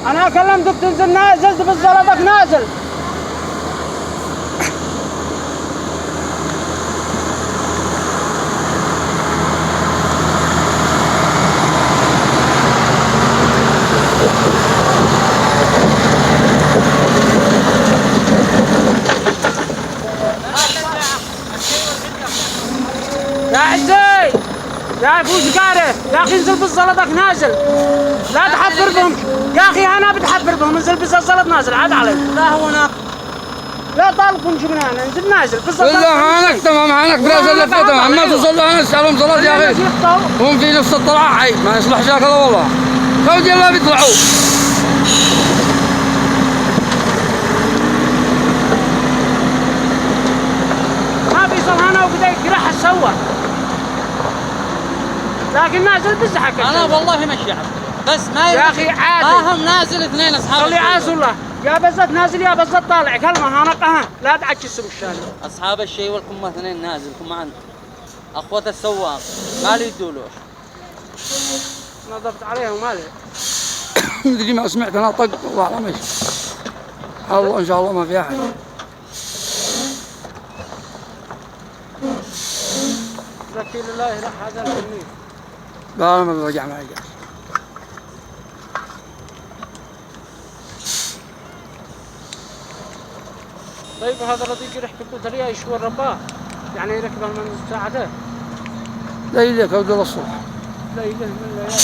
انا كلمتك تنزل، نازل بالزلطك نازل. يا عزي يا فوز قارف يا اخي انزل بالزلطك نازل، لا تحفر بهم يا اخي، انا بتحفر بهم، انزل بالزلط نازل عاد علي. لا هو هناك لا طالبكم جبنانا، انزل نازل بالزلط. والله عانك تمام، عانك بلا زلفتهم، عم توصل له نسالهم زلط يا اخي، هم في نفس الطلعه عيب ما يصلح شاك هذا والله، فوجي الله بيطلعوا. ما بيصل هنا وبدا يقرح سوا، لكن نازل بزحك. انا والله مشي بس ما يا اخي عادي، هم نازل اثنين اصحاب خلي عاز والله، يا بزت نازل يا بزت طالع كلمه هنقها لا تعكسوا الشارع. اصحاب الشيء والكم اثنين نازل كم عند اخوة السواق ما لي يدولوش، نظفت عليهم مالي. مدري ما سمعت انا طق والله على مشي. الله ان شاء الله ما في احد. زكي لله راح هذا الكمية. لا ما برجع معي. طيب هذا الذي يركب البطارية يشوى الرباط، يعني يركب من ساعته. لا يليك ودول الصبح. لا يليه من لا